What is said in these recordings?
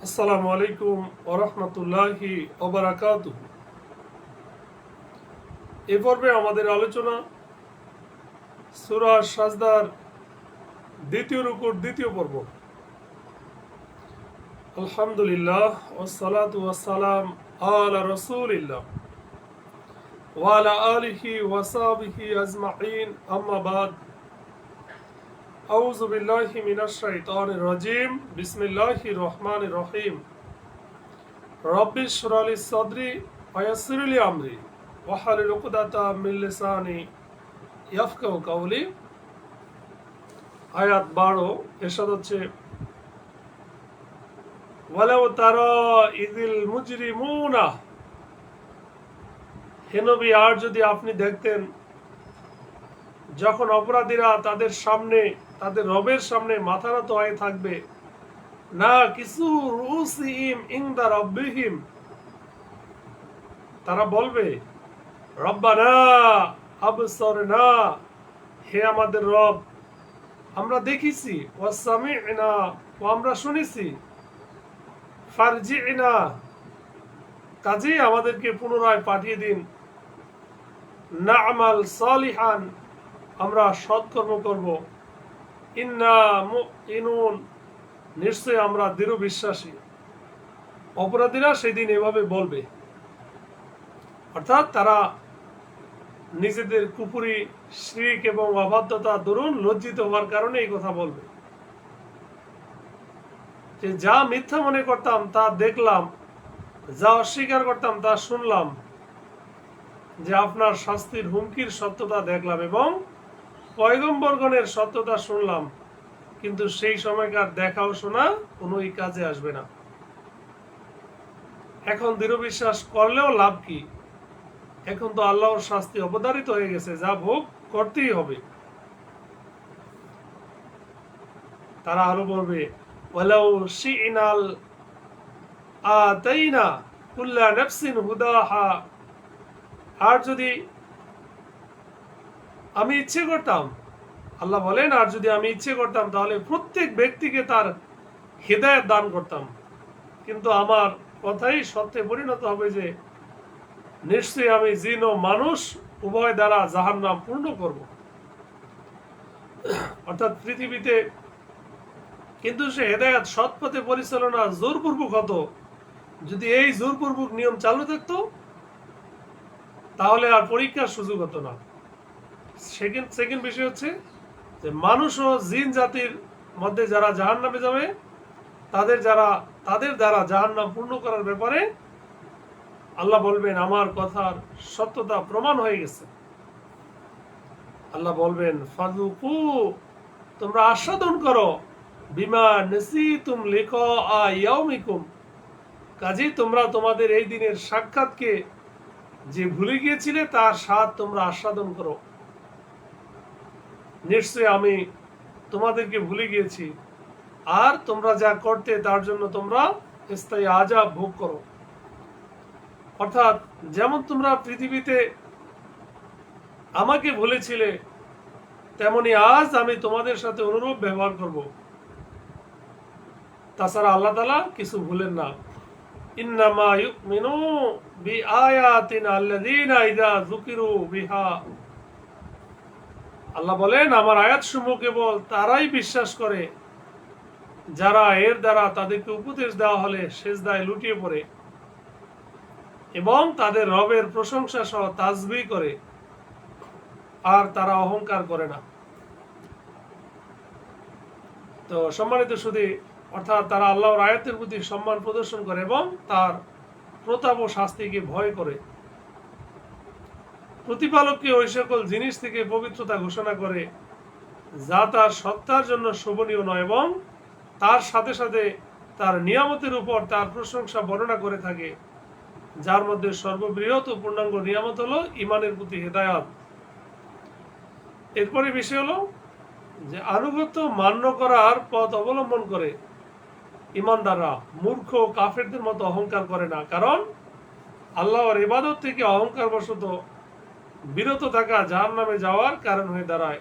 আসসালামু আলাইকুম ওরহমতুল্লাহি ওবারাকাতুহু। এ পর্বে আমাদের আলোচনা সূরা সাজদার দ্বিতীয় রুকুর দ্বিতীয় পর্ব। আলহামদুলিল্লাহ ওয়াসসালাতু ওয়াসসালাম আলা রাসূলিল্লাহ ওয়া আলা আলিহি ওয়া সাহবিহি আজমাইন, আম্মা বাদ। আউযু বিল্লাহি মিনাশ শাইতানির রাজিম। বিসমিল্লাহির রহমানির রহিম। রব্বি ইশরাহ লি সাদরি ওয়া ইয়াসসির লি আমরি ওয়াহলুল উকদাতাম মিন লিসানি ইয়াফকাহু কাওলি। আয়াত 12। এরশাদ হচ্ছে, ওয়ালাউ তারা ইযিল মুজরিমুনা, হে নবী, আর যদি আপনি দেখতেন যখন অপরাধীরা তাদের সামনে, তাদের রবের সামনে মাথা নত হয়ে থাকবে, না কিছু রুসিহিম ইনদা রাব্বিহিম, তারা বলবে রব্বানা আবসারনা, হে আমাদের রব, আমরা দেখেছি, ওয়াসামি'না, ও আমরা শুনেছি, ফারজি'না, কাজেই আমাদেরকে পুনরায় পাঠিয়ে দিন, না'মাল সালিহান, আমরা সৎকর্ম করব, ইন্না মুকিনুন, নিশ্চয় আমরা দৃঢ় বিশ্বাসী। অপরাধীরা সেদিন এভাবে বলবে, অর্থাৎ তারা নিজেদের কুফরি, শিরক এবং অবাধ্যতা দরুন লজ্জিত হওয়ার কারণে এই কথা বলবে যে যা মিথ্যা মনে করতাম তা দেখলাম, যা অস্বীকার করতাম তা শুনলাম, যে আপনার শাস্তির হুমকির সত্যতা দেখলাম এবং পয়গম্বরগণের সত্যতা শুনলাম, কিন্তু সেই সময়কার দেখা ও শোনা কোনোই কাজে আসবে না। এখন দৃঢ় বিশ্বাস করলেও লাভ কি? এখন তো আল্লাহর শাস্তি অবধারিত হয়ে গেছে, যা ভোগ করতেই হবে। তারা আরো বলবে, ওয়ালাউ শি'নাল আতাইনা কুল্লা নাফসিন হুদাহা, আর যদি আমি ইচ্ছে করতাম, আল্লাহ বলেন, আর যদি আমি ইচ্ছে করতাম তাহলে প্রত্যেক ব্যক্তিকে তার হেদায়েত দান করতাম, কিন্তু আমার কথাই সত্যে পরিণত হবে যে নিশ্চয়ই আমি জিন ও মানুষ উভয় দ্বারা জাহান্নাম পূর্ণ করব। অর্থাৎ পৃথিবীতে কিন্তু সে হেদায়েত সৎ পথে পরিচালনা জোরপূর্বক হতো, যদি এই জোরপূর্বক নিয়ম চালু থাকতো তাহলে আর পরীক্ষার সুযোগ হতো না। সেকেন্ড বিষয় হচ্ছে যে মানুষ ও জিন জাতির মধ্যে যারা জাহান্নামে যাবে, তাদের দ্বারা জাহান্নাম পূর্ণ করার ব্যাপারে আল্লাহ বলবেন আমার কথার সত্যতা প্রমাণ হয়ে গেছে। আল্লাহ বলবেন ফাযুকু, তোমরা আস্বাদন করো, বিমা নাসিতুম লিকা ইয়াউমিকুম, কাজেই তোমরা তোমাদের এই দিনের সাক্ষাৎকে যে ভুলে গিয়েছিলে তার স্বাদ তোমরা আস্বাদন করো। নিশ্চয়ই আমি তোমাদেরকে ভুলে গিয়েছি, আর তোমরা যা করতে তার জন্য তোমরা স্থায়ী আযাব ভোগ করো। অর্থাৎ যেমন তোমরা পৃথিবীতে আমাকে ভুলেছিলে, তেমনি আজ আমি তোমাদের সাথে অনুরূপ ব্যবহার করব। তাছাড়া আল্লাহ তাআলা কিছু ভুলেন না। ইন্নামা ইউমিনু বিআয়াতিনা আল্লাযীনা ইযা যুকিরু বিহা, আল্লাহ বলেন আমার আয়াতসমূহ কেবল তারাই বিশ্বাস করে যারা এর দ্বারা তাদেরকে উপদেশ দেওয়া হলে সিজদায় লুটিয়ে পড়ে এবং তাদের রবের প্রশংসা সহ তাসবিহ করে, আর তারা অহংকার করে না। তো সম্মানিত সুধী, অর্থাৎ তারা আল্লাহর আয়াতের প্রতি সম্মান প্রদর্শন করে এবং তার প্রতাপ ও শাস্তিকে ভয় করে, প্রতিপালককে ওই সকল জিনিস থেকে পবিত্রতা ঘোষণা করে যা তার সত্তার জন্য শোভনীয় নয়, এবং তার সাথে সাথে তার নিয়ামতের উপর তার প্রশংসা বর্ণনা করে থাকে, যার মধ্যে সর্ববৃহৎ ও পূর্ণাঙ্গ নিয়ামত হলো ইমানের প্রতি হেদায়াত। এরপরে বিষয় হলো যে আনুগত্য মান্য করার পথ অবলম্বন করে ইমানদাররা মূর্খ কাফেরদের মতো অহংকার করে না, কারণ আল্লাহর ইবাদত থেকে অহংকার বশত বিরত থাকা জাহান্নামে যাওয়ার কারণ হয়ে দাঁড়ায়।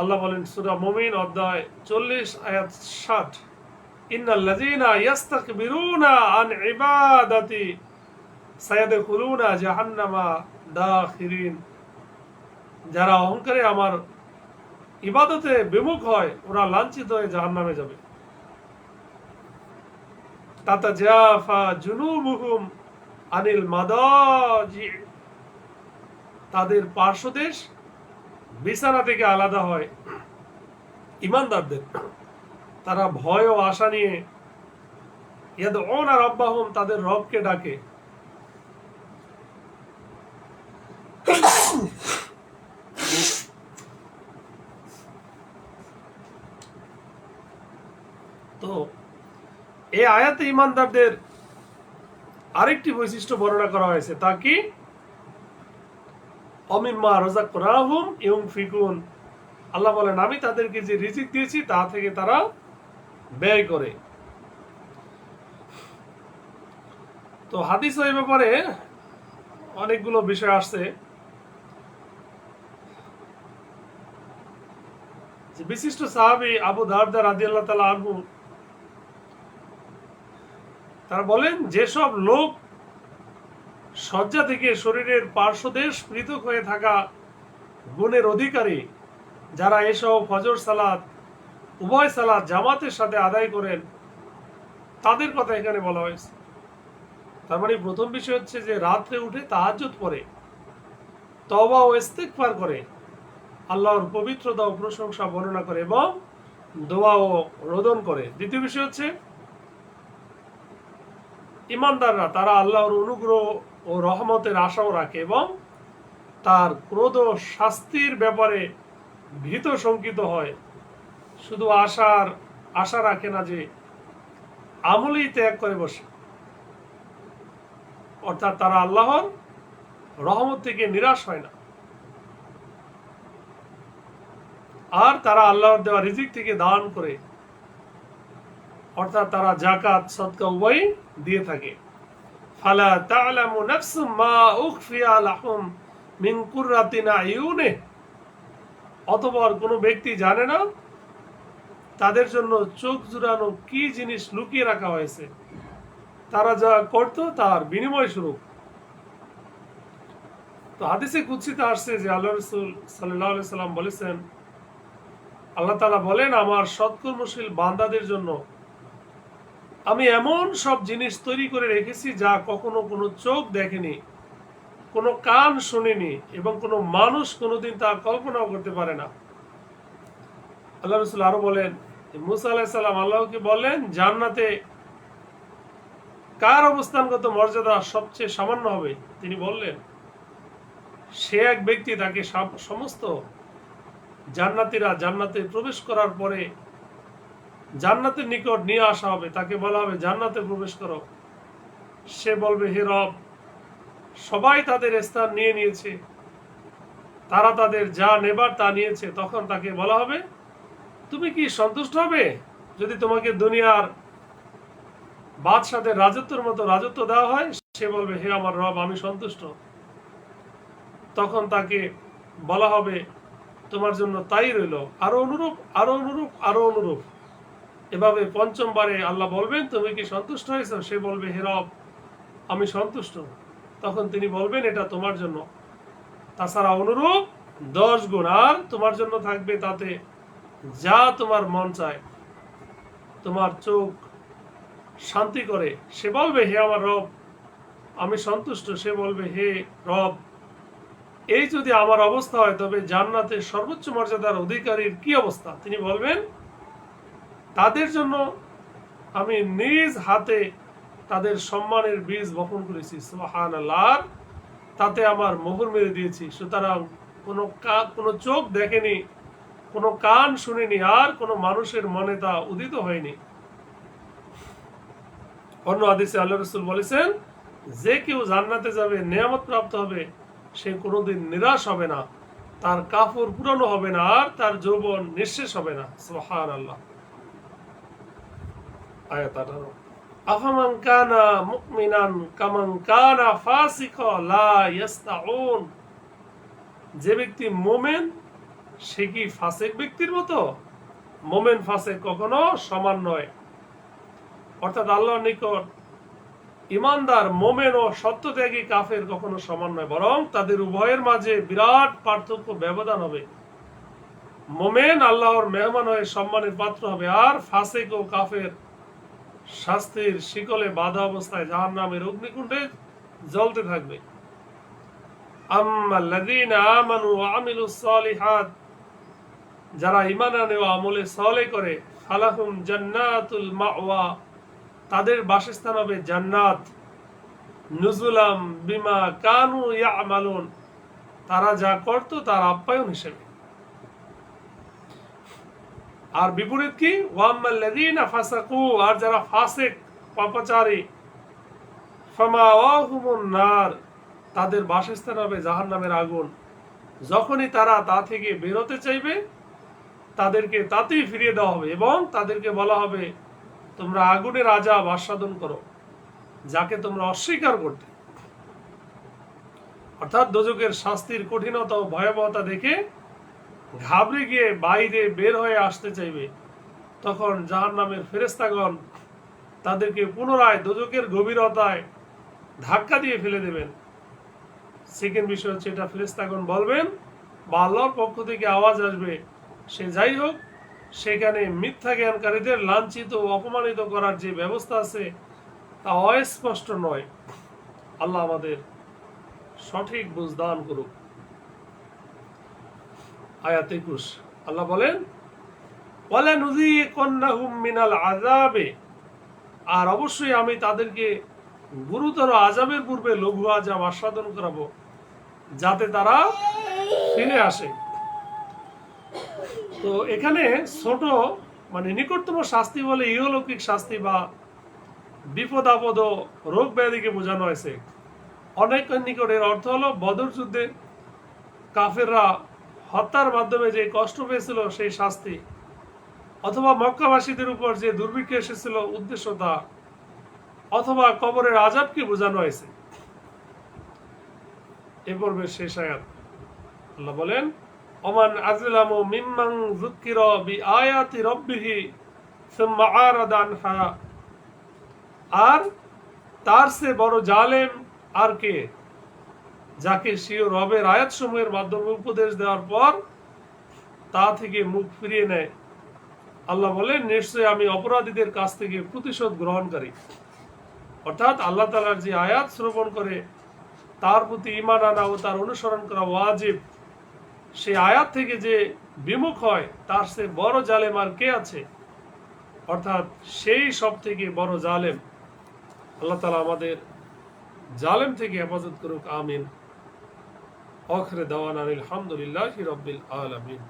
আল্লাহ বলেন সূরা মুমিন অধ্যায় 40 আয়াত 60, ইন্নাল্লাযীনা ইস্তাকবিরুনা আন ইবাদাতি সায়াদখুলুনা জাহান্নামা দাখিরিন। যারা অহংকারে আমার ইবাদতে বিমুখ হয় ওরা লাঞ্ছিত হয়ে জাহান্নামে যাবে। তাতাজাফা জুনুবুহুম আনিল মাদাজি, তাদের পার্শ্বদেশ বিছানা থেকে আলাদা হয়। ইমানদারদের তারা ভয় ও আশা নিয়ে ইয়াদউনা রাব্বাহুম, তাদের রবকে ডাকে। তো এই আয়াতে ইমানদারদের আরেকটি বৈশিষ্ট্য বর্ণনা করা হয়েছে, তা কি? অমিম্মা রাযাকনাহুম ইউনফিকুন, আল্লাহ বলেন আমি তাদেরকে যে রিজিক দিয়েছি তা থেকে তারা ব্যয় করে। তো হাদিসে এই ব্যাপারে অনেকগুলো বিষয় আসছে। যে বিশিষ্ট সাহাবী আবু দারদা রাদিয়াল্লাহু তাআলা আনহু, তারা বলেন যেসব লোক শয্যা থেকে শরীরের পার্শ্বদেশ পৃথক হয়ে থাকা গুণের অধিকারী, যারা এসব ফজর সালাত উভয় সালাত জামাতের সাথে আদায় করেন, তাদের কথা এখানে বলা হয়েছে। তার মানে প্রথম বিষয় হচ্ছে যে রাত্রে উঠে তাহাজ্জুদ পড়ে, তওবা ও ইস্তিগফার করে, আল্লাহর পবিত্রতা ও প্রশংসা বর্ণনা করে এবং দোয়া ও রোদন করে। দ্বিতীয় বিষয় হচ্ছে ইমানদাররা তারা আল্লাহর অনুগ্রহ ও রহমতের আশাও রাখে এবং তার ক্রোধ ও শাস্তির ব্যাপারে ভীত শঙ্কিত হয়। শুধু আশা রাখে না, যে আমলেই ত্যাগ করে বসে। অর্থাৎ তারা আল্লাহর রহমত থেকে নিরাশ হয় না, আর তারা আল্লাহর দেওয়া রিজিক থেকে দান করে, অর্থাৎ তারা যাকাত সদকা উভয়ই দিয়ে থাকে। ফালা তা'লামু নাফসুম মা উখফিয়া লাহুম মিন কুররাতি আয়ুনিহ, অতঃপর কোনো ব্যক্তি জানে না তাদের জন্য চোখ জুড়ানো কি জিনিস লুকিয়ে রাখা হয়েছে, তারা যা করত তার বিনিময় স্বরূপ। তো হাদিসে কুদসিতে আসছে যে আল্লাহ রাসূল সাল্লাল্লাহু আলাইহি সাল্লাম বলেছেন, আল্লাহ তাআলা বলেন আমার সৎকর্মশীল বান্দাদের জন্য আমি এমন সব জিনিস তৈরি করে রেখেছি যা কখনো কোনো চোখ দেখেনি, কোনো কান শুনেনি এবং কোনো মানুষ কোনোদিন তা কল্পনাও করতে পারে না। আল্লাহ রাসূল আরো বলেন, মুসা আলাইহিস সালাম আল্লাহকে বললেন জান্নাতে কার অবস্থানগত মর্যাদা সবচেয়ে সামান্য হবে? তিনি বললেন সে এক ব্যক্তি, তাকে সমস্ত জান্নাতীরা জান্নাতে প্রবেশ করার পরে জান্নাতের নিকট নিয়ে আসা হবে, তাকে বলা হবে জান্নাতে প্রবেশ করো। সে বলবে হে রব, সবাই তাদের স্থান নিয়ে নিয়েছে, তারা তাদের যা নেবার তা নিয়েছে। তখন তাকে বলা হবে তুমি কি সন্তুষ্ট হবে যদি তোমাকে দুনিয়ার বাদশাদের রাজত্বের মতো রাজত্ব দেওয়া হয়? সে বলবে হে আমার রব, আমি সন্তুষ্ট। তখন তাকে বলা হবে তোমার জন্য তাই রইল, আরো অনুরূপ, আরো অনুরূপ, আরো অনুরূপ। এভাবে পঞ্চমবারে আল্লাহ বলবেন তুমি কি সন্তুষ্ট হয়েছ? সে বলবে হে রব, আমি সন্তুষ্ট। তখন তিনি বলবেন এটা তোমার জন্য, তাছাড়া অনুরূপ 10 গুণ, আর তোমার জন্য থাকবে তাতে যা তোমার মন চায়, তোমার চোখ শান্তি করে। সে বলবে হে আমার রব, আমি সন্তুষ্ট। সে বলবে হে রব, এই যদি আমার অবস্থা হয় তবে জান্নাতের সর্বোচ্চ মর্যাদার অধিকারীর কি অবস্থা? তিনি বলবেন তাদের জন্য আমি নিজ হাতে তাদের সম্মানের বীজ বপন করেছি, সুবহানাল্লাহ, তাতে আমার মোহর মেরে দিয়েছি। সুতরাং কোনো চোখ দেখেনি, কোনো কান শুনেনি, আর কোনো মানুষের মনে তা উদিত হয়নি। অন্য হাদিসে আল্লাহ রাসূল বলেছেন যে কেউ জান্নাতে যাবে, নিয়ামত প্রাপ্ত হবে, সে কোনোদিন নিরাশ হবে না, তার কাফর পুরানো হবে না, আর তার যৌবন নিঃশেষ হবে না। সুবহানাল্লাহ। আয়াত 18 আফামান কানা মুমিনান কামান কানা ফাসিকা লা ইয়াস্তাউন, যে ব্যক্তি মুমিন সে কি ফাসিক ব্যক্তির মতো? মুমিন ফাসিক কখনো সমান নয়। অর্থাৎ আল্লাহর নিকট ইমানদার মোমেন ও সত্যত্যাগী কাফের কখনো সমান নয়, বরং তাদের উভয়ের মাঝে বিরাট পার্থক্য ব্যবধান হবে। মোমেন আল্লাহর মেহমান হয়ে সম্মানের পাত্র হবে, আর ফাসিক ও কাফের শাস্তির শিকলে বাধা অবস্থায় জাহান্নামের অগ্নিকুণ্ডে জ্বলতে থাকবে। আম্মাল্লাযীনা আমানু ওয়া আমিলুস সালিহাত, যারা ঈমান আনে ও আমলে সালেহ করে, ফালাহুম জান্নাতুল মাওয়া, তাদের বাসস্থান হবে জান্নাত, নুজুলাম বিমা কানু ইয়ামালুন, তারা যা করত তার আপ্যায়ন হিসেবে। আর বিপরীত কি? ওয়াম্মাল্লাযীনা ফাসাকু, আর যারা ফাসিক পাপাচারী, ফামাওয়াহুমুন নার, তাদের বাসস্থান হবে জাহান্নামের আগুন। যখনই তারা তা থেকে বেরোতে চাইবে তাদেরকে তাতেই ফিরিয়ে দেওয়া হবে এবং তাদেরকে বলা হবে, তোমরা আগুনের আযাব আস্বাদন করো যাকে তোমরা অস্বীকার করতে। অর্থাৎ দোজখের শাস্তির কঠিনতা ও ভয়াবহতা দেখে ঘাবড়ে গিয়ে বাইরে বের হয়ে আসতে চাইবে। তখন জাহান্নামের ফেরেশতাগণ তাদেরকে পুনরায় দোজখের গভীরতায় ধাক্কা দিয়ে ফেলে দেবেন। সেকেন্ড বিষয় হচ্ছে, এটা ফেরেশতাগণ বলবেন বা আল্লাহর পক্ষ থেকে আওয়াজ আসবে, সে যাই হোক, সেখানে মিথ্যা জ্ঞানকারীদের লাঞ্ছিত ও অপমানিত করার যে ব্যবস্থা আছে তা অস্পষ্ট নয়। আল্লাহ আমাদের সঠিক বুঝ দান করুক। আয়াত 21, আল্লাহ বলেন, ওয়ালা নুযীকুন্নাহুম মিনাল আযাবে, আর অবশ্যই আমি তাদেরকে গুরুতর আযাবের পূর্বে লঘু আযাব আস্বাদন করাবো যাতে তারা ফিরে আসে। তো এখানে ছোট মানে নিকটতম শাস্তি বলে ইহলৌকিক শাস্তি বা বিপদ আপদ রোগ ব্যাধিকে বোঝানো হয়েছে। অনেক নিকটের অর্থ হলো বদর যুদ্ধে কাফেররা হত্যার মাধ্যমে যে কষ্ট পেয়েছিল সেই শাস্তি, অথবা মক্কাবাসীদের উপর যে দুর্ভিক্ষ এসেছিল উদ্দেশ্য তা, অথবা কবরের আযাবকে বোঝানো হয়েছে। এ পর্বের শেষ আয়াত, আল্লাহ বলেন, ওমান আযলামু মিম্মান যুক্কিরা বিআয়াতি রাব্বিহি সুম্মা আরাদা আনহা, আর তার চেয়ে বড় জালেম আর কে, যাকে সিও রবের আয়াতসমূহের মাধ্যমে উপদেশ দেওয়ার পর তা থেকে মুখ ফিরিয়ে নেয়। আল্লাহ বলেন, নিশ্চয়ই আমি অপরাধীদের কাছ থেকে প্রতিশোধ গ্রহণকারী। অর্থাৎ আল্লাহ তাআলার যে আয়াত শ্রবণ করে তার প্রতি ঈমান আনা ও তার অনুসরণ করা ওয়াজিব, সেই আয়াত থেকে যে বিমুখ হয় তার চেয়ে বড় জালেম আর কে আছে? অর্থাৎ সেই সব থেকে বড় জালেম। আল্লাহ তাআলা আমাদের জালেম থেকে হেফাজত করুক, আমিন। আখির দাওয়ানা আলহামদুলিল্লাহি রাব্বিল আলামিন।